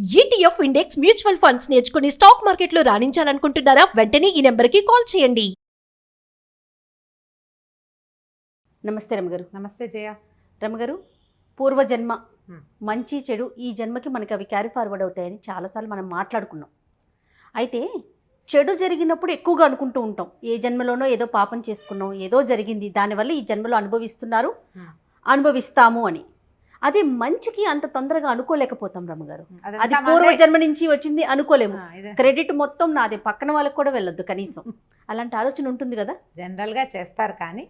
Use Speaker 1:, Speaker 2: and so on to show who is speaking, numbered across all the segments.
Speaker 1: ETF index mutual funds నేర్చుకుని stock మార్కెట్లో రాణించాలనుకుంటున్నారా? వెంటనే ఈ నెంబర్కి కాల్ చేయండి.
Speaker 2: నమస్తే రమగారు.
Speaker 3: నమస్తే జయ.
Speaker 2: రమగారు, పూర్వజన్మ మంచి చెడు ఈ జన్మకి మనకి అవి క్యారీ ఫార్వర్డ్ అవుతాయని చాలాసార్లు మనం మాట్లాడుకున్నాం. అయితే చెడు జరిగినప్పుడు ఎక్కువగా అనుకుంటూ ఉంటాం, ఏ జన్మలోనో ఏదో పాపం చేసుకున్నాం, ఏదో జరిగింది, దానివల్ల ఈ జన్మలో అనుభవిస్తాము అని. అది మంచికి అంత తొందరగా అనుకోలేకపోతాం రమగారు. అది పూర్వజన్మ నుంచి వచ్చింది అనుకోలేము. క్రెడిట్ మొత్తం నాదే, పక్కన వాళ్ళకి కూడా వెళ్ళొద్దు కనీసం. అలాంటి ఆలోచన ఉంటుంది కదా.
Speaker 3: జనరల్ గా చేస్తారు కానీ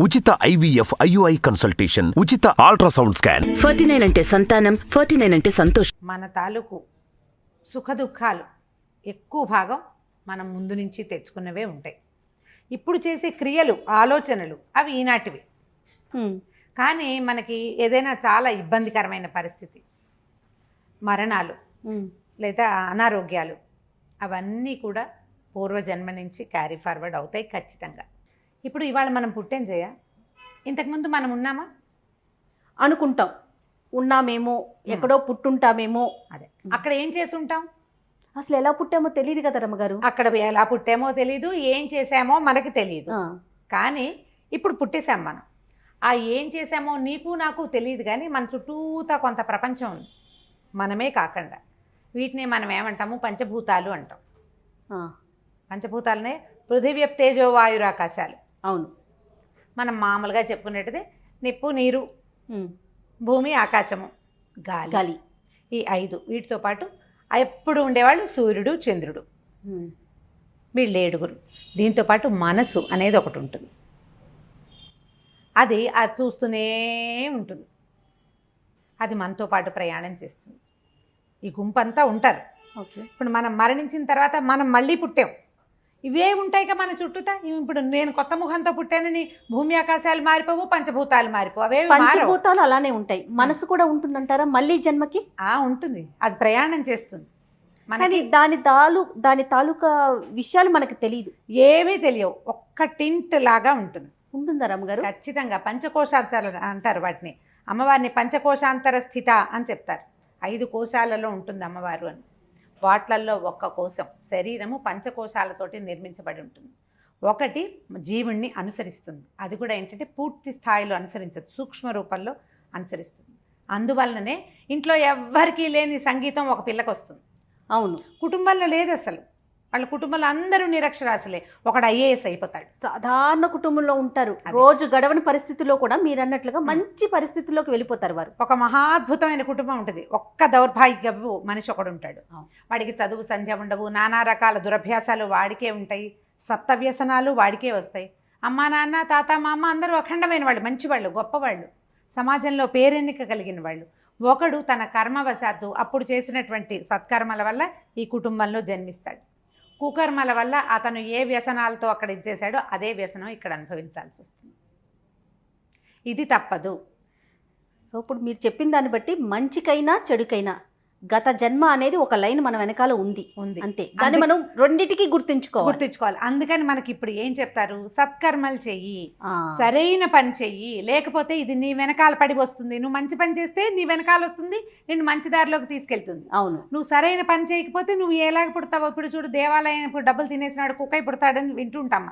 Speaker 4: ఉచిత IVF IUI కన్సల్టేషన్, ఉచిత అల్ట్రాసౌండ్ స్కాన్.
Speaker 5: 49 అంటే సంతానం, 49 అంటే సంతోషం.
Speaker 3: మన తాలూకు సుఖ దుఃఖాలు ఎక్కువ భాగం మనం ముందు నుంచి తెచ్చుకున్నవే ఉంటాయి. ఇప్పుడు చేసే క్రియలు, ఆలోచనలు అవి ఈనాటివి. కానీ మనకి ఏదైనా చాలా ఇబ్బందికరమైన పరిస్థితి, మరణాలు లేదా అనారోగ్యాలు, అవన్నీ కూడా పూర్వజన్మ నుంచి క్యారీ ఫార్వర్డ్ అవుతాయి ఖచ్చితంగా. ఇప్పుడు ఇవాళ మనం పుట్టాం జయ, ఇంతకుముందు మనం ఉన్నామా?
Speaker 2: అనుకుంటాం, ఉన్నామేమో, ఎక్కడో పుట్టుంటామేమో.
Speaker 3: అదే, అక్కడ ఏం చేసి ఉంటాం?
Speaker 2: అసలు ఎలా పుట్టామో తెలియదు కదా రమ్మగారు.
Speaker 3: అక్కడ ఎలా పుట్టామో తెలీదు, ఏం చేసామో మనకి తెలియదు. కానీ ఇప్పుడు పుట్టేశాం మనం. ఆ ఏం చేసామో నీకు నాకు తెలియదు, కానీ మన చుట్టూతా కొంత ప్రపంచం ఉంది మనమే కాకుండా. వీటిని మనం ఏమంటాము? పంచభూతాలు అంటాం. పంచభూతాలనే పృథివ్య తేజో వాయురాకాశాలు.
Speaker 2: అవును,
Speaker 3: మనం మామూలుగా చెప్పుకునేటిది నిప్పు, నీరు, భూమి, ఆకాశము, గాలి. ఈ 5 వీటితో పాటు ఎప్పుడు ఉండేవాళ్ళు సూర్యుడు, చంద్రుడు, వీళ్ళు 7. దీంతో పాటు మనసు అనేది ఒకటి ఉంటుంది. అది చూస్తూనే ఉంటుంది. అది మనతో పాటు ప్రయాణం చేస్తుంది. ఈ గుంపంతా ఉంటారు.
Speaker 2: ఓకే,
Speaker 3: ఇప్పుడు మనం మరణించిన తర్వాత మనం మళ్ళీ పుట్టాం, ఇవే ఉంటాయి కదా మన చుట్టూతా. ఇప్పుడు నేను కొత్త ముఖంతో పుట్టానని భూమి ఆకాశాలు మారిపోవు, పంచభూతాలు మారిపోవు. అవే
Speaker 2: పంచభూతాలు అలానే ఉంటాయి. మనసు కూడా ఉంటుందంటారా మళ్ళీ జన్మకి?
Speaker 3: ఉంటుంది, అది ప్రయాణం చేస్తుంది.
Speaker 2: కానీ దాని తాలూకా విషయాలు మనకు తెలియదు,
Speaker 3: ఏమీ తెలియవు. ఒక్క టింట్ లాగా ఉంటుంది.
Speaker 2: ఉంటుందా రమ్మగారు?
Speaker 3: ఖచ్చితంగా. పంచకోశాంతర అంటారు వాటిని. అమ్మవారిని పంచకోశాంతర స్థిత అని చెప్తారు. 5 కోశాలలో ఉంటుంది అమ్మవారు అని. వాట్లల్లో ఒక్క కోశం, శరీరము పంచకోశాలతోటి నిర్మించబడి ఉంటుంది. ఒకటి జీవుణ్ణి అనుసరిస్తుంది, అది కూడా ఏంటంటే పూర్తి స్థాయిలో అనుసరించదు, సూక్ష్మ రూపంలో అనుసరిస్తుంది. అందువల్లనే ఇంట్లో ఎవ్వరికీ లేని సంగీతం ఒక పిల్లకి వస్తుంది.
Speaker 2: అవును,
Speaker 3: కుటుంబంలో లేదు అసలు. వాళ్ళ కుటుంబంలో అందరూ నిరక్షరాస్యులే. ఒకడు IAS అయిపోతాడు.
Speaker 2: సాధారణ కుటుంబంలో ఉంటారు, రోజు గడవని పరిస్థితిలో కూడా మీరు అన్నట్లుగా మంచి పరిస్థితిలోకి వెళ్ళిపోతారు వారు.
Speaker 3: ఒక మహాద్భుతమైన కుటుంబం ఉంటుంది. ఒక్క దౌర్భాగ్యపు మనిషి ఒకడు ఉంటాడు. వాడికి చదువు సంధ్య ఉండవు, నానా రకాల దురభ్యాసాలు వాడికే ఉంటాయి, సప్తవ్యసనాలు వాడికే వస్తాయి. అమ్మా నాన్న, తాత, మామ అందరూ అఖండమైన వాళ్ళు, మంచివాళ్ళు, గొప్పవాళ్ళు, సమాజంలో పేరెన్నిక కలిగిన వాళ్ళు. ఒకడు తన కర్మవశాత్తు అప్పుడు చేసినటువంటి సత్కర్మల వల్ల ఈ కుటుంబంలో జన్మిస్తాడు. కుకర్మల వల్ల అతను ఏ వ్యసనాలతో అక్కడ ఇచ్చేసాడో అదే వ్యసనం ఇక్కడ అనుభవించాల్సి వస్తుంది. ఇది తప్పదు.
Speaker 2: సో ఇప్పుడు మీరు చెప్పిన దాన్ని బట్టి మంచికైనా చెడుకైనా గత జన్మ అనేది ఒక లైన్ మన వెనకాల ఉంది అంతే. దాన్ని మనం రెండిటికి గుర్తుంచుకోవాలి.
Speaker 3: అందుకని మనకి ఇప్పుడు ఏం చెప్తారు? సత్కర్మలు చెయ్యి, సరైన పని చెయ్యి, లేకపోతే ఇది నీ వెనకాల పడి వస్తుంది. నువ్వు మంచి పని చేస్తే నీ వెనకాల వస్తుంది, నిన్ను మంచి దారిలోకి తీసుకెళ్తుంది.
Speaker 2: అవును, నువ్వు
Speaker 3: సరైన పని చేయకపోతే నువ్వు ఎలాగ పుడతావు? ఇప్పుడు చూడు, దేవాలయం ఇప్పుడు డబ్బులు తినేసినాడు కుక్కై పుడతాడని వింటుంటాం.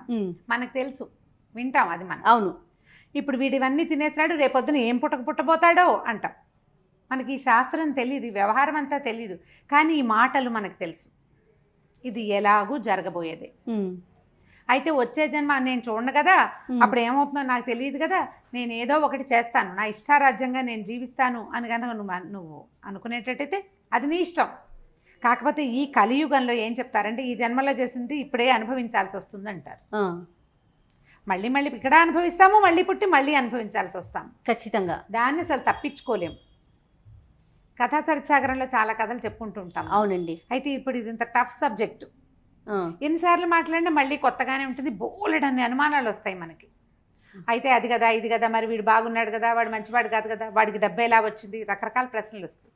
Speaker 3: మనకు తెలుసు, వింటాం అది మనం.
Speaker 2: అవును,
Speaker 3: ఇప్పుడు వీడివన్నీ తినేసినాడు, రేపొద్దున ఏం పుట్టబోతాడో అంటాం. మనకి ఈ శాస్త్రం తెలియదు, వ్యవహారం అంతా తెలియదు, కానీ ఈ మాటలు మనకు తెలుసు. ఇది ఎలాగూ జరగబోయేదే. అయితే వచ్చే జన్మ నేను చూడను కదా, అప్పుడు ఏమవుతుందో నాకు తెలియదు కదా, నేను ఏదో ఒకటి చేస్తాను, నా ఇష్టారాజ్యంగా నేను జీవిస్తాను అని కనుక నువ్వు అనుకునేటట్టయితే అది నీ ఇష్టం. కాకపోతే ఈ కలియుగంలో ఏం చెప్తారంటే, ఈ జన్మలో చేసింది ఇప్పుడే అనుభవించాల్సి వస్తుంది అంటారు. మళ్ళీ ఇక్కడ అనుభవిస్తాము, మళ్ళీ పుట్టి మళ్ళీ అనుభవించాల్సి వస్తాము
Speaker 2: ఖచ్చితంగా.
Speaker 3: దాన్ని అసలు తప్పించుకోలేము. కథా చరిత్సాగరంలో చాలా కథలు చెప్పుకుంటూ ఉంటాం.
Speaker 2: అవునండి.
Speaker 3: అయితే ఇప్పుడు ఇది ఇంత టఫ్ సబ్జెక్టు, ఎన్నిసార్లు మాట్లాడినా మళ్ళీ కొత్తగానే ఉంటుంది. బోలెడన్ని అనుమానాలు వస్తాయి మనకి. అయితే అది కదా, ఇది కదా, మరి వీడు బాగున్నాడు కదా, వాడు మంచివాడు కాదు కదా, వాడికి డబ్బు ఎలా వచ్చింది, రకరకాల ప్రశ్నలు వస్తాయి.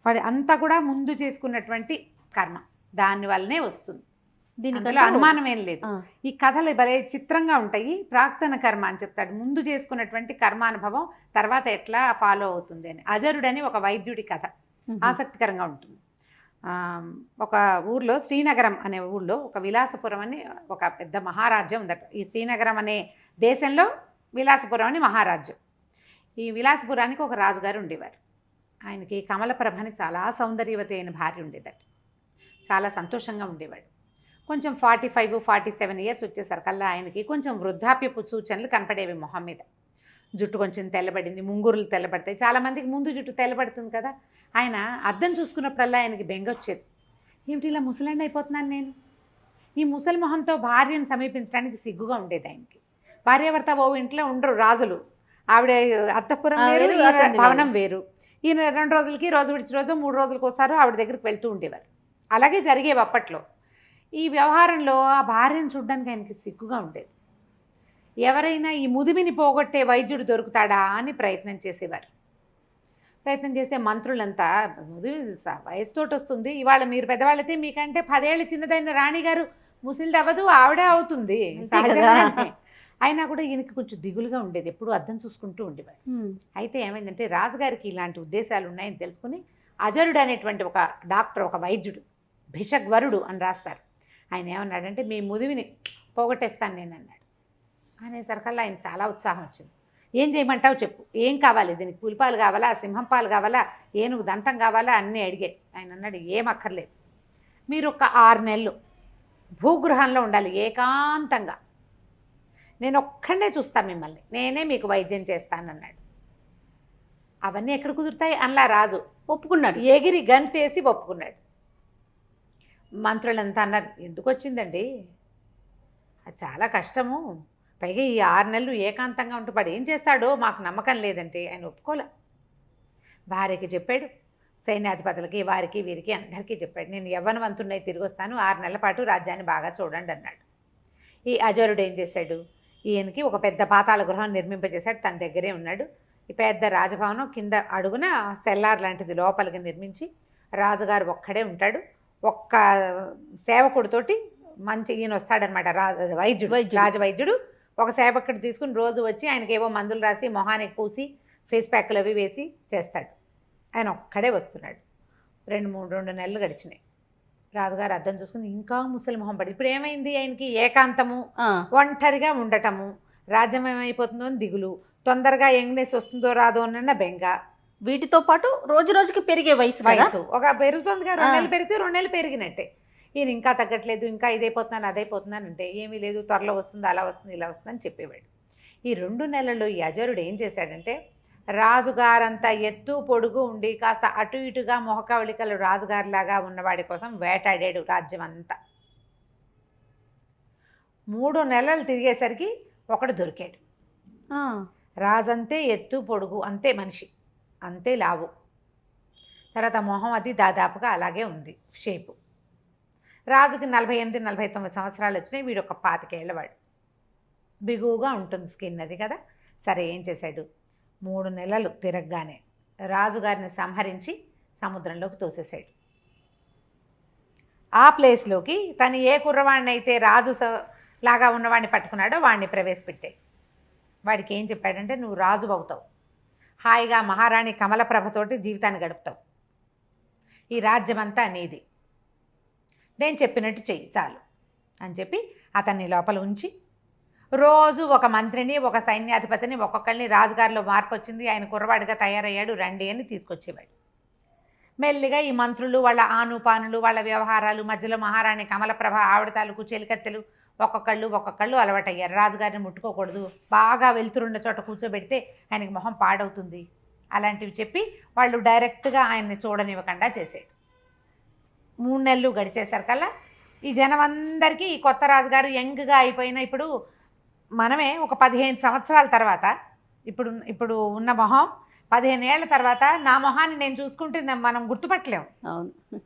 Speaker 3: వాడి అంతా కూడా ముందు చేసుకున్నటువంటి కర్మ, దానివల్లనే వస్తుంది. దీనిలో అనుమానం ఏం లేదు. ఈ కథలు భలే చిత్రంగా ఉంటాయి. ప్రాక్తన కర్మ అని చెప్తాడు, ముందు చేసుకున్నటువంటి కర్మానుభవం తర్వాత ఎట్లా ఫాలో అవుతుంది అని. అజరుడని ఒక వైద్యుడి కథ ఆసక్తికరంగా ఉంటుంది. ఒక ఊర్లో శ్రీనగరం అనే ఊళ్ళో ఒక విలాసపురం అని ఒక పెద్ద మహారాజ్యం ఉందట. ఈ శ్రీనగరం అనే దేశంలో విలాసపురం అని మహారాజ్యం. ఈ విలాసపురానికి ఒక రాజుగారు ఉండేవారు. ఆయనకి కమలప్రభని చాలా సౌందర్యవతి అయిన భార్య ఉండేదట. చాలా సంతోషంగా ఉండేవాడు. కొంచెం 45-47 ఇయర్స్ వచ్చేసరికల్లా ఆయనకి కొంచెం వృద్ధాప్యపు సూచనలు కనపడేవి మొహం మీద. జుట్టు కొంచెం తెల్లబడింది, ముంగురులు తెల్లబడతాయి. చాలామందికి ముందు జుట్టు తెల్లబడుతుంది కదా. ఆయన అద్దం చూసుకున్నప్పుడల్లా ఆయనకి బెంగ వచ్చేది. ఏమిటి ఇలా ముసలాండి అయిపోతున్నాను నేను? ఈ ముసలి మొహంతో భార్యను సమీపించడానికి సిగ్గుగా ఉండేది ఆయనకి. భార్యాభర్త ఓ ఇంట్లో ఉండరు రాజులు. ఆవిడ అంతఃపురం వేరు, ఈయన భవనం వేరు. ఈయన 2 రోజులకి, రోజు విడిచి రోజు 3 రోజులకు ఒకసారి ఆవిడ దగ్గరికి వెళ్తూ ఉండేవారు. అలాగే జరిగేవి అప్పట్లో. ఈ వ్యవహారంలో ఆ భార్యను చూడడానికి ఆయనకి సిగ్గుగా ఉండేది. ఎవరైనా ఈ ముదిమిని పోగొట్టే వైద్యుడు దొరుకుతాడా అని ప్రయత్నం చేసేవారు. ప్రయత్నం చేసే మంత్రులంతా ముదిమి వయసుతోటి వస్తుంది, ఇవాళ మీరు పెద్దవాళ్ళైతే మీకంటే 10 ఏళ్ళు చిన్నదైన రాణిగారు ముసిలిది అవ్వదు, ఆవిడే అవుతుంది సహజంగానే. అయినా కూడా ఈయనకి కొంచెం దిగులుగా ఉండేది, ఎప్పుడు అద్దం చూసుకుంటూ ఉండేవారు. అయితే ఏమైందంటే రాజుగారికి ఇలాంటి ఉద్దేశాలు ఉన్నాయని తెలుసుకుని అజరుడు అనేటువంటి ఒక డాక్టర్, ఒక వైద్యుడు, భిషగ్వరుడు అని రాస్తారు, ఆయన ఏమన్నాడంటే మీ ముదివిని పోగొట్టేస్తాను నేను అన్నాడు. అనేసరికల్లా ఆయన చాలా ఉత్సాహం వచ్చింది. ఏం చేయమంటావు చెప్పు, ఏం కావాలి, దీనికి పులిపాలు కావాలా, సింహం పాలు కావాలా, ఏనుగు దంతం కావాలా అన్నీ అడిగాడు. ఆయన అన్నాడు ఏం అక్కర్లేదు, మీరు ఒక 6 నెలలు భూగృహంలో ఉండాలి ఏకాంతంగా, నేను ఒక్కడే చూస్తాను మిమ్మల్ని, నేనే మీకు వైద్యం చేస్తానన్నాడు. అవన్నీ ఎక్కడ కుదురుతాయి అలా రాజు ఒప్పుకున్నాడు, ఎగిరి గంతేసి ఒప్పుకున్నాడు. మంత్రులంతా అన్నారు ఎందుకు వచ్చిందండి, అది చాలా కష్టము, పైగా ఈ 6 నెలలు ఏకాంతంగా ఉంటూ పడి ఏం చేస్తాడో మాకు నమ్మకం లేదంటే ఆయన ఒప్పుకోలే. భార్యకి చెప్పాడు, సైన్యాధిపతులకి, వారికి వీరికి అందరికీ చెప్పాడు, నేను యవ్వనవంతున్నై తిరిగి వస్తాను, 6 నెలల పాటు రాజ్యాన్ని బాగా చూడండి అన్నాడు. ఈ అజరుడు ఏం చేశాడు, ఈయనకి ఒక పెద్ద పాతాళ గృహం నిర్మింపజేశాడు, తన దగ్గరే ఉన్నాడు. ఈ పెద్ద రాజభవనం కింద అడుగున సెల్లార్ లాంటిది లోపలికి నిర్మించి రాజుగారు ఒక్కడే ఉంటాడు. ఒక్క సేవకుడితోటి మంచి ఈయన వస్తాడనమాట, రాజవైద్యుడు ఒక సేవకుడు తీసుకుని రోజు వచ్చి ఆయనకి ఏవో మందులు రాసి మొహానికి పూసి ఫేస్ ప్యాక్లు అవి వేసి చేస్తాడు. ఆయన ఒక్కడే వస్తున్నాడు. 2 నెలలు గడిచినాయి. రాజుగారు అద్దం చూసుకుని ఇంకా ముసలి మొహం పడి, ఇప్పుడు ఏమైంది ఆయనకి, ఏకాంతము, ఒంటరిగా ఉండటము, రాజ్యం ఏమైపోతుందో అని దిగులు, తొందరగా యంగ్నెస్ వస్తుందో రాదో అన్న బెంగ,
Speaker 2: వీటితో పాటు రోజు రోజుకి పెరిగే వయసు
Speaker 3: ఒక పెరుగుతుందిగా. 2 నెలలు పెరిగితే 2 నెలలు పెరిగినట్టే. ఈయన ఇంకా తగ్గట్లేదు, ఇంకా ఇదైపోతున్నాను అదైపోతున్నాను అంటే ఏమీ లేదు, త్వరలో వస్తుంది, అలా వస్తుంది, ఇలా వస్తుంది అని చెప్పేవాడు. ఈ 2 నెలల్లో ఈ అజరుడు ఏం చేశాడంటే రాజుగారంతా ఎత్తు పొడుగు ఉండి కాస్త అటు ఇటుగా మొహకవళికలు రాజుగారిలాగా ఉన్నవాడి కోసం వేటాడాడు రాజ్యం అంతా. 3 నెలలు తిరిగేసరికి ఒకడు దొరికాడు. రాజంతే ఎత్తు పొడుగు, అంతే మనిషి, అంతే లావు, తర్వాత మొహం అది దాదాపుగా అలాగే ఉంది షేపు. రాజుకి 48-49 సంవత్సరాలు వచ్చినాయి, వీడు ఒక 25 ఏళ్ళవాడు, బిగువుగా ఉంటుంది స్కిన్ అది కదా. సరే ఏం చేశాడు, 3 నెలలు తిరగగానే రాజుగారిని సంహరించి సముద్రంలోకి తోసేశాడు. ఆ ప్లేస్లోకి తను ఏ కుర్రవాడిని అయితే రాజు లాగా ఉన్నవాడిని పట్టుకున్నాడో వాడిని ప్రవేశపెట్టాడు. వాడికి ఏం చెప్పాడంటే నువ్వు రాజు అవుతావు, హాయిగా మహారాణి కమలప్రభతోటి జీవితాన్ని గడుపుతావు, ఈ రాజ్యమంతా నీది, నేను చెప్పినట్టు చెయ్యి చాలు అని చెప్పి అతన్ని లోపల ఉంచి రోజు ఒక మంత్రిని, ఒక సైన్యాధిపతిని, ఒక్కొక్కరిని, రాజుగారిలో మార్పు వచ్చింది, ఆయన కుర్రవాడిగా తయారయ్యాడు రండి అని తీసుకొచ్చేవాడు. మెల్లిగా ఈ మంత్రులు వాళ్ళ ఆనుపానులు, వాళ్ళ వ్యవహారాలు, మధ్యలో మహారాణి కమలప్రభ ఆవిడ తాలూకు చెలికత్తెలు ఒక్కొక్కళ్ళు అలవాటయ్యారు. రాజుగారిని ముట్టుకోకూడదు, బాగా వెళ్తురున్న చోట కూర్చోబెడితే ఆయనకి మొహం పాడవుతుంది, అలాంటివి చెప్పి వాళ్ళు డైరెక్ట్గా ఆయన్ని చూడనివ్వకుండా చేసాడు. 3 నెలలు గడిచేసరికల్లా ఈ జనం అందరికీ ఈ కొత్త రాజుగారు యంగ్గా అయిపోయిన, ఇప్పుడు మనమే ఒక 15 సంవత్సరాల తర్వాత, ఇప్పుడు ఉన్న మొహం 15 ఏళ్ల తర్వాత నా మొహాన్ని నేను చూసుకుంటే మనం గుర్తుపట్టలేము.
Speaker 2: అవును,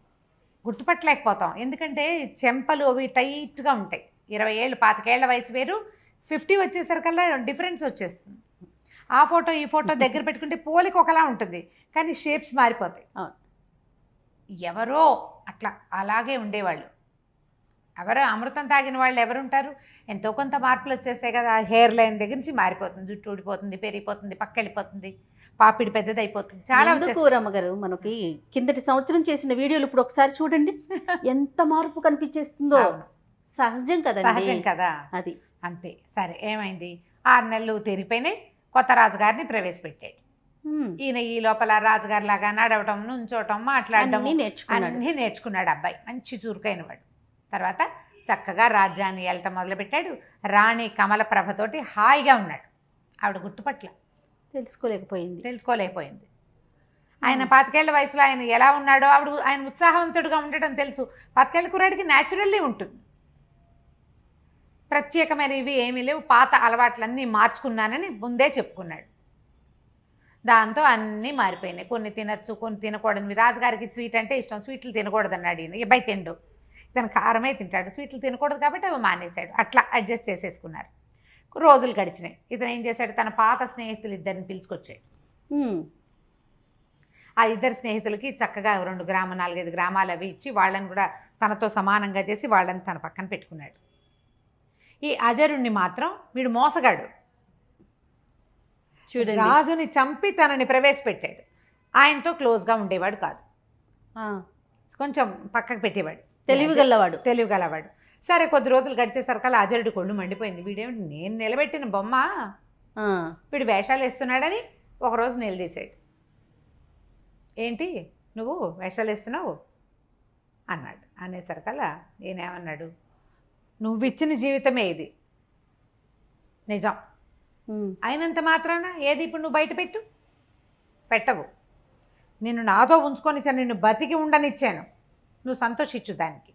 Speaker 3: గుర్తుపట్టలేకపోతాం. ఎందుకంటే చెంపలు అవి టైట్గా ఉంటాయి. 20 ఏళ్ళు 25 ఏళ్ల వయసు వేరు, 50 వచ్చేసరికల్లా డిఫరెన్స్ వచ్చేస్తుంది. ఆ ఫోటో ఈ ఫోటో దగ్గర పెట్టుకుంటే పోలిక ఒకలా ఉంటుంది, కానీ షేప్స్ మారిపోతాయి. ఎవరో అట్లా అలాగే ఉండేవాళ్ళు. ఎవరో అమృతం తాగిన వాళ్ళు ఎవరుంటారు, ఎంతో కొంత మార్పులు వచ్చేస్తాయి కదా. హెయిర్ లైన్ దగ్గర నుంచి మారిపోతుంది, జుట్టు ఊడిపోతుంది, పెరిగిపోతుంది, పక్క వెళ్ళిపోతుంది, పాపిడి పెద్దది అయిపోతుంది. చాలా
Speaker 2: ఎందుకు రమ్మగారు మనకి కిందటి సంవత్సరం చేసిన వీడియోలు ఇప్పుడు ఒకసారి చూడండి ఎంత మార్పు కనిపించేస్తుందో.
Speaker 3: అవును.
Speaker 2: సహజం కదండి.
Speaker 3: సహజం కదా,
Speaker 2: అది
Speaker 3: అంతే. సరే ఏమైంది, 6 నెలలు తిరిగిపోయినాయి, కొత్త రాజుగారిని ప్రవేశపెట్టాడు. ఈయన ఈ లోపల రాజుగారి లాగా నడవటం, నుంచోటం, మాట్లాడటం అన్నీ నేర్చుకున్నాడు అబ్బాయి. మంచి చురుకైన వాడు. తర్వాత చక్కగా రాజ్యాన్ని వెళ్ళటం మొదలుపెట్టాడు. రాణి కమల ప్రభతోటి హాయిగా ఉన్నాడు. ఆవిడ గుర్తుపట్ల తెలుసుకోలేకపోయింది. ఆయన 25 ఏళ్ల వయసులో ఆయన ఎలా ఉన్నాడో ఆయన ఉత్సాహవంతుడిగా ఉండటం తెలుసు. 25 ఏళ్ల కుర్రాడికి న్యాచురల్లీ ఉంటుంది. ప్రత్యేకమైనవి ఏమీ లేవు, పాత అలవాట్లన్నీ మార్చుకున్నానని ముందే చెప్పుకున్నాడు. దాంతో అన్నీ మారిపోయినాయి. కొన్ని తినచ్చు, కొన్ని తినకూడనివి. రాజుగారికి స్వీట్ అంటే ఇష్టం, స్వీట్లు తినకూడదన్నాడు ఈయన. ఇబ్బాయి తిండు, ఇతను కారమే తింటాడు, స్వీట్లు తినకూడదు కాబట్టి అవి మానేశాడు. అట్లా అడ్జస్ట్ చేసేసుకున్నారు. రోజులు గడిచినాయి. ఇతను ఏం చేశాడు, తన పాత స్నేహితులు ఇద్దరిని పిలుచుకొచ్చాడు. ఆ ఇద్దరు స్నేహితులకి చక్కగా 2 గ్రామ 4-5 గ్రామాలు అవి ఇచ్చి వాళ్ళని కూడా తనతో సమానంగా చేసి వాళ్ళని తన పక్కన పెట్టుకున్నాడు. ఈ అజరుణ్ణి మాత్రం వీడు మోసగాడు, చూడండి, రాజుని చంపి తనని ప్రవేశపెట్టాడు. ఆయనతో క్లోజ్గా ఉండేవాడు కాదు, కొంచెం పక్కకు పెట్టేవాడు. తెలివిగలవాడు. సరే కొద్ది రోజులు గడిచేసరికల్లా అజరుడి కొళ్ళు మండిపోయింది. వీడేమిటి, నేను నిలబెట్టిన బొమ్మ, వీడు వేషాలు వేస్తున్నాడని ఒకరోజు నిలదీశాడు. ఏంటి నువ్వు వేషాలు వేస్తున్నావు అన్నాడు. అనేసరికల్లా ఈయనేమన్నాడు, నువ్వు ఇచ్చిన జీవితమే ఇది, నిజం. అయినంత మాత్రాన ఏది ఇప్పుడు నువ్వు బయట పెట్టవు. నిన్ను నాతో ఉంచుకొని నిన్ను బతికి ఉండనిచ్చాను, నువ్వు సంతోషించు, దానికి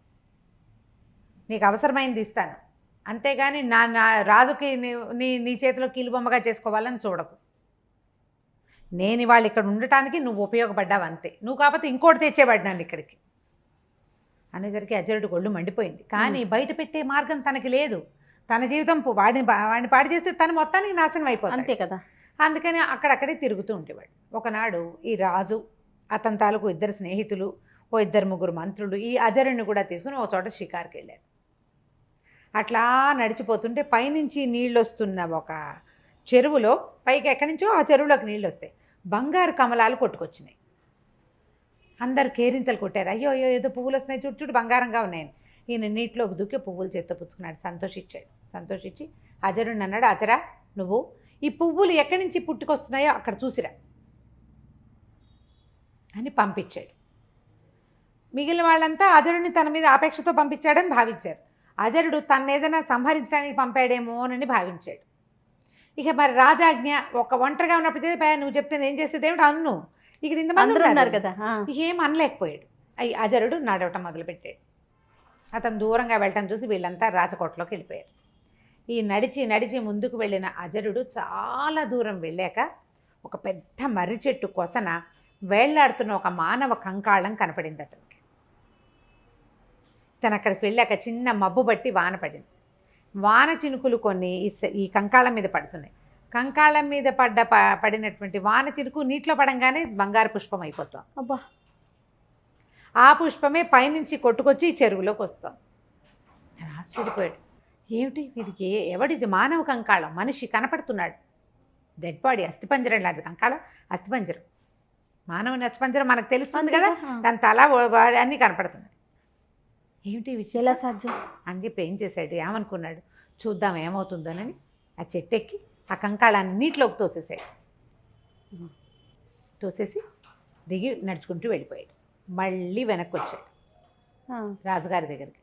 Speaker 3: నీకు అవసరమైంది ఇస్తాను, అంతేగాని నా రాజుకి నీ చేతిలో కీలుబొమ్మగా చేసుకోవాలని చూడకు. నేను ఇవాళ ఇక్కడ ఉండటానికి నువ్వు ఉపయోగపడ్డావు అంతే, నువ్వు కాకపోతే ఇంకోటి తెచ్చేవాడు నన్ను ఇక్కడికి అనేసరికి అజరుడు ఒళ్ళు మండిపోయింది. కానీ బయట పెట్టే మార్గం తనకి లేదు. తన జీవితం వాడిని పాడి చేస్తే తను మొత్తానికి నాశనం అయిపోతుంది, అంతే కదా. అందుకని అక్కడక్కడే తిరుగుతూ ఉండేవాడు. ఒకనాడు ఈ రాజు, అతని తాలూకు 2 స్నేహితులు, 2-3 మంత్రులు ఈ అజరుణ్ణి కూడా తీసుకుని ఒక చోట షికారుకి వెళ్ళారు. అట్లా నడిచిపోతుంటే పైనుంచి నీళ్ళు వస్తున్న ఒక చెరువులో, పైకి ఎక్కడి నుంచో ఆ చెరువులోకి నీళ్ళు వస్తాయి, బంగారు కమలాలు కొట్టుకొచ్చినాయి. అందరు కేరింతలు కొట్టారు. అయ్యో అయ్యో ఏదో పువ్వులు వస్తున్నాయి, చుట్టూ బంగారంగా ఉన్నాయని. ఈయన నీటిలోకి దూకి పువ్వులు చేత్తో పుచ్చుకున్నాడు. సంతోషించి అజరుణ్ణి అన్నాడు, అజరా నువ్వు ఈ పువ్వులు ఎక్కడి నుంచి పుట్టుకొస్తున్నాయో అక్కడ చూసిరా అని పంపించాడు. మిగిలిన వాళ్ళంతా అజరుడిని తన మీద ఆపేక్షతో పంపించాడని భావించారు. అజరుడు తను ఏదైనా సంహరించడానికి పంపాడేమోనని భావించాడు. ఇక మరి రాజాజ్ఞ, ఒక ఒంటరిగా ఉన్నప్పుడు నువ్వు చెప్తే ఏం చేసేది ఏమిటి అన్ను, ఇక్కడ ఇంతమంది ఉన్నారు కదా, ఏం అనలేకపోయాడు. అజరుడు నడవటం మొదలుపెట్టాడు. అతను దూరంగా వెళ్ళటం చూసి వీళ్ళంతా రాజకోటలోకి వెళ్ళిపోయారు. ఈ నడిచి ముందుకు వెళ్ళిన అజరుడు చాలా దూరం వెళ్ళాక ఒక పెద్ద మర్రి చెట్టు కొసన వేళ్లాడుతున్న ఒక మానవ కంకాళం కనపడింది అతనికి. తను అక్కడికి వెళ్ళాక చిన్న మబ్బు బట్టి వాన పడింది. వాన చినుకులు కొన్ని ఈ కంకాళం మీద పడుతున్నాయి. కంకాళం మీద పడినటువంటి వాన చినుకు నీటిలో పడంగానే బంగారు పుష్పం అయిపోతాం. అబ్బా, ఆ పుష్పమే పైనుంచి కొట్టుకొచ్చి చెరువులోకి వస్తాం. నేను ఆశ్చర్యపోయాడు. ఏమిటి వీడికి, ఎవడిది మానవ కంకాళం, మనిషి కనపడుతున్నాడు, డెడ్ బాడీ, అస్థిపంజరం లాంటిది. కంకాళం అస్థిపంజరం, మానవుని అస్థిపంజరం మనకు తెలుస్తుంది కదా, దాని తల అన్నీ కనపడుతున్నాయి. ఏమిటి విషయం, ఎలా సాధ్యం అని చెప్పి ఏం చేశాడు, ఏమనుకున్నాడు, చూద్దాం ఏమవుతుందోనని ఆ చెట్టు ఎక్కి ఆ కంకాళాన్ని నీటిలోకి తోసేసి దిగి నడుచుకుంటూ వెళ్ళిపోయాడు. మళ్ళీ వెనక్కి వచ్చాడు రాజుగారి దగ్గరికి.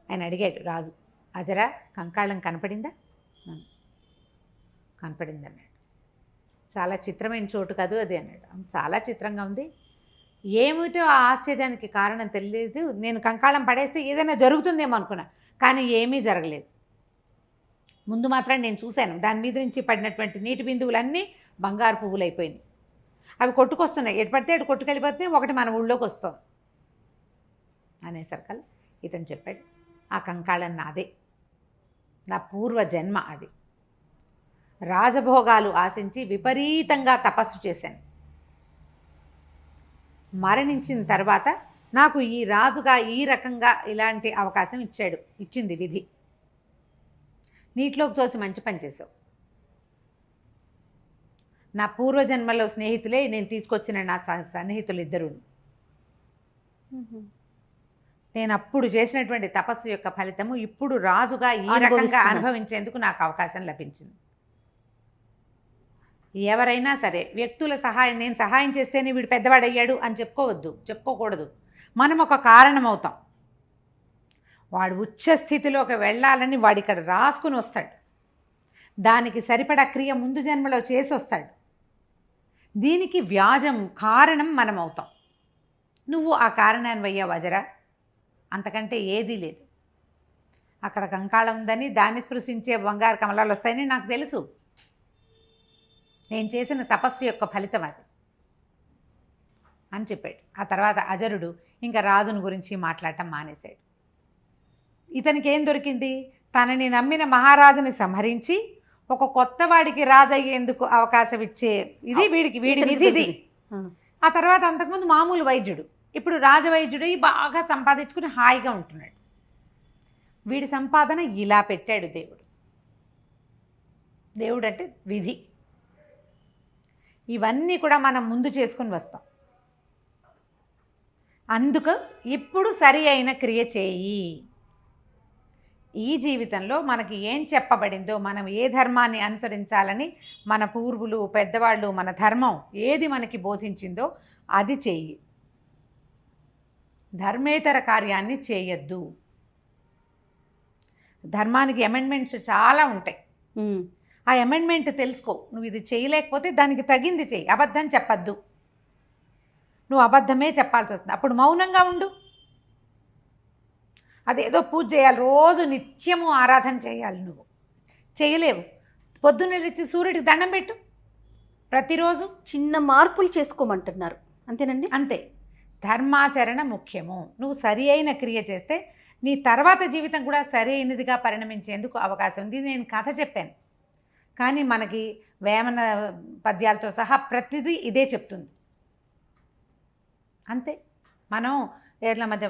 Speaker 3: ఆయన అడిగాడు, రాజు అజరా కంకాళం కనపడిందా? కనపడింది అన్నాడు. చాలా చిత్రమైన చోటు కాదు అది అన్నాడు. చాలా చిత్రంగా ఉంది, ఏమిటో ఆ ఆశ్చర్యానికి కారణం తెలియదు. నేను కంకాళం పడేస్తే ఏదైనా జరుగుతుందేమో అనుకున్నా, కానీ ఏమీ జరగలేదు. ముందు మాత్రం నేను చూశాను, దాని మీద నుంచి పడినటువంటి నీటి బిందువులన్నీ బంగారు పువ్వులు అయిపోయినాయి. అవి కొట్టుకొస్తున్నాయి, ఎటు పడితే అటు కొట్టుకెళ్ళిపోతున్నాయి, ఒకటి మన ఊళ్ళోకి వస్తుంది అనేసరికల్ ఇతను చెప్పాడు, ఆ కంకాళం నాదే, నా పూర్వ జన్మ అది. రాజభోగాలు ఆశించి విపరీతంగా తపస్సు చేశాను. మరణించిన తర్వాత నాకు ఈ రాజుగా ఈ రకంగా ఇలాంటి అవకాశం ఇచ్చింది విధి. నీటిలోకి తోసి మంచి పని చేసావు. నా పూర్వజన్మలో స్నేహితులే నేను తీసుకొచ్చిన నా సన్నిహితులు ఇద్దరు. నేను అప్పుడు చేసినటువంటి తపస్సు యొక్క ఫలితము ఇప్పుడు రాజుగా ఈ రకంగా
Speaker 2: అనుభవిస్తున్నాను.
Speaker 3: అనుభవించేందుకు నాకు అవకాశం లభించింది. ఎవరైనా సరే వ్యక్తుల సహాయం, నేను సహాయం చేస్తేనే వీడు పెద్దవాడయ్యాడు అని చెప్పుకోకూడదు. మనం ఒక కారణం అవుతాం. వాడు ఉచ్చ స్థితిలోకి వెళ్ళాలని వాడు ఇక్కడ రాసుకుని వస్తాడు. దానికి సరిపడా క్రియ ముందు జన్మలో చేసి వస్తాడు. దీనికి వ్యాజం కారణం మనం అవుతాం. నువ్వు ఆ కారణాన్ని అయ్యావు అజరా, అంతకంటే ఏదీ లేదు. అక్కడ కంకాళం ఉందని దాన్ని స్పృశించే బంగారు కమలాలు వస్తాయని నాకు తెలుసు. నేను చేసిన తపస్సు యొక్క ఫలితం అది అని చెప్పాడు. ఆ తర్వాత అజరుడు ఇంకా రాజుని గురించి మాట్లాడటం మానేశాడు. ఇతనికి ఏం దొరికింది? తనని నమ్మిన మహారాజుని సంహరించి ఒక కొత్త వాడికి రాజు అయ్యేందుకు అవకాశం ఇచ్చే ఇది వీడి విధిది. ఆ తర్వాత అంతకుముందు మామూలు వైద్యుడు, ఇప్పుడు రాజవైద్యుడు బాగా సంపాదించుకుని హాయిగా ఉంటున్నాడు. వీడి సంపాదన ఇలా పెట్టాడు దేవుడు. దేవుడు అంటే విధి. ఇవన్నీ కూడా మనం ముందు చేసుకుని వస్తాం. అందుకు ఇప్పుడు సరి అయిన క్రియ చేయి. ఈ జీవితంలో మనకి ఏం చెప్పబడిందో, మనం ఏ ధర్మాన్ని అనుసరించాలని మన పూర్వులు పెద్దవాళ్ళు, మన ధర్మం ఏది మనకి బోధించిందో అది చెయ్యి. ధర్మేతర కార్యాన్ని చేయొద్దు. ధర్మానికి అమెండ్మెంట్స్ చాలా ఉంటాయి. ఆ అమెండ్మెంట్ తెలుసుకో. నువ్వు ఇది చేయలేకపోతే దానికి తగింది చెయ్యి. అబద్ధం చెప్పద్దు. నువ్వు అబద్ధమే చెప్పాల్సి వస్తుంది. అప్పుడు మౌనంగా ఉండు. అదేదో పూజ చేయాలి, రోజు నిత్యము ఆరాధన చేయాలి. నువ్వు చేయలేవు. పొద్దున్న లేచి సూర్యుడికి దండం పెట్టు ప్రతిరోజు.
Speaker 2: చిన్న మార్పులు చేసుకోమంటున్నారు, అంతేనండి?
Speaker 3: అంతే. ధర్మాచరణ ముఖ్యము. నువ్వు సరి అయిన క్రియ చేస్తే నీ తర్వాత జీవితం కూడా సరి అయినదిగా పరిణమించేందుకు అవకాశం ఉంది. నేను కథ చెప్పాను, కానీ మనకి వేమన పద్యాలతో సహా ప్రతిదీ ఇదే చెప్తుంది. అంతే. మనం ఎట్లా మధ్య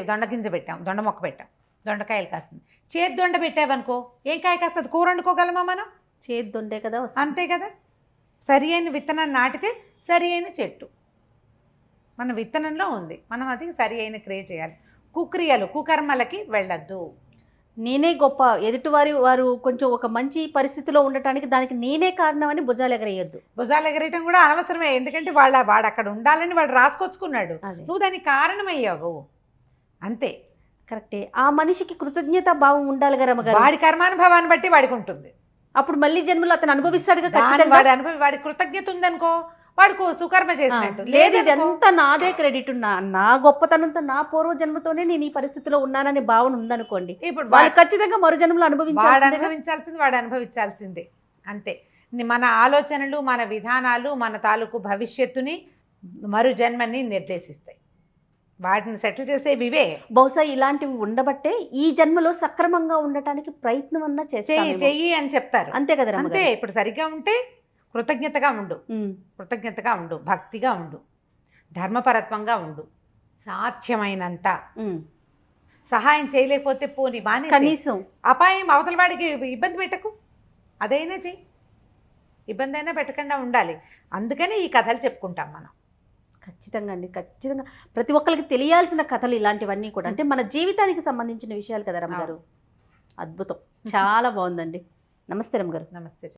Speaker 3: దొండగింజ పెట్టాం, దొండ మొక్క పెట్టాం, దొండకాయలు కాస్తుంది. చేతి దొండ పెట్టావనుకో ఏం కాయ కాస్తుంది? కూర వండుకోగలమా మనం?
Speaker 2: చేతి దొండే కదా వస్తుంది.
Speaker 3: అంతే కదా. సరి అయిన విత్తనాన్ని నాటితే సరి అయిన చెట్టు మన విత్తనంలో ఉంది. మనం అది సరి అయిన క్రియ చేయాలి. కుక్రియలు కుకర్మలకి వెళ్ళొద్దు.
Speaker 2: నేనే గొప్ప, వారు కొంచెం ఒక మంచి పరిస్థితిలో ఉండటానికి దానికి నేనే కారణం అని భుజాలు ఎగరేయద్దు.
Speaker 3: భుజాలు ఎగరేయటం కూడా అనవసరమే. ఎందుకంటే వాడు అక్కడ ఉండాలని వాడు రాసుకొచ్చుకున్నాడు. నువ్వు దానికి కారణమయ్యావు. అంతే.
Speaker 2: కరెక్టే. ఆ మనిషికి కృతజ్ఞత భావం ఉండాలి కదా రమ్మగారు.
Speaker 3: వాడి కర్మానుభవాన్ని బట్టి వాడికి ఉంటుంది.
Speaker 2: అప్పుడు మళ్ళీ జన్మలో అతను అనుభవిస్తాడుగా.
Speaker 3: వాడి కృతజ్ఞత ఉందనుకో, వాడికి సుకర్మ చేసినట్టు.
Speaker 2: లేదు, ఇదంతా నాదే క్రెడిట్, నా గొప్పతనంతో నా పూర్వ జన్మతోనే నేను ఈ పరిస్థితిలో ఉన్నాననే భావన ఉందనుకోండి,
Speaker 3: ఇప్పుడు
Speaker 2: వాళ్ళు ఖచ్చితంగా మరు జన్మలో
Speaker 3: వాడు అనుభవించాల్సిందే. అంతే. మన ఆలోచనలు, మన విధానాలు మన తాలూకు భవిష్యత్తుని, మరు జన్మని నిర్దేశిస్తాయి. వాటిని సెటిల్ చేసేవి ఇవే.
Speaker 2: బహుశా ఇలాంటివి ఉండబట్టే ఈ జన్మలో సక్రమంగా ఉండటానికి ప్రయత్నం అన్నా
Speaker 3: చెయ్యి అని చెప్తారు.
Speaker 2: అంతే కదా.
Speaker 3: అంతే. ఇప్పుడు సరిగ్గా ఉంటే కృతజ్ఞతగా ఉండు, భక్తిగా ఉండు, ధర్మపరత్వంగా ఉండు, సాధ్యమైనంత. సహాయం చేయలేకపోతే పోని బాని,
Speaker 2: కనీసం
Speaker 3: అపాయం అవతల వాడికి ఇబ్బంది పెట్టకు. అదైనా చెయ్యి, ఇబ్బంది అయినా పెట్టకుండా ఉండాలి. అందుకనే ఈ కథలు చెప్పుకుంటాం మనం.
Speaker 2: ఖచ్చితంగా అండి, ఖచ్చితంగా ప్రతి ఒక్కరికి తెలియాల్సిన కథలు ఇలాంటివన్నీ కూడా. అంటే మన జీవితానికి సంబంధించిన విషయాలు కదా రమ్మగారు. అద్భుతం, చాలా బాగుందండి. నమస్తే రమ్మగారు.
Speaker 3: నమస్తే.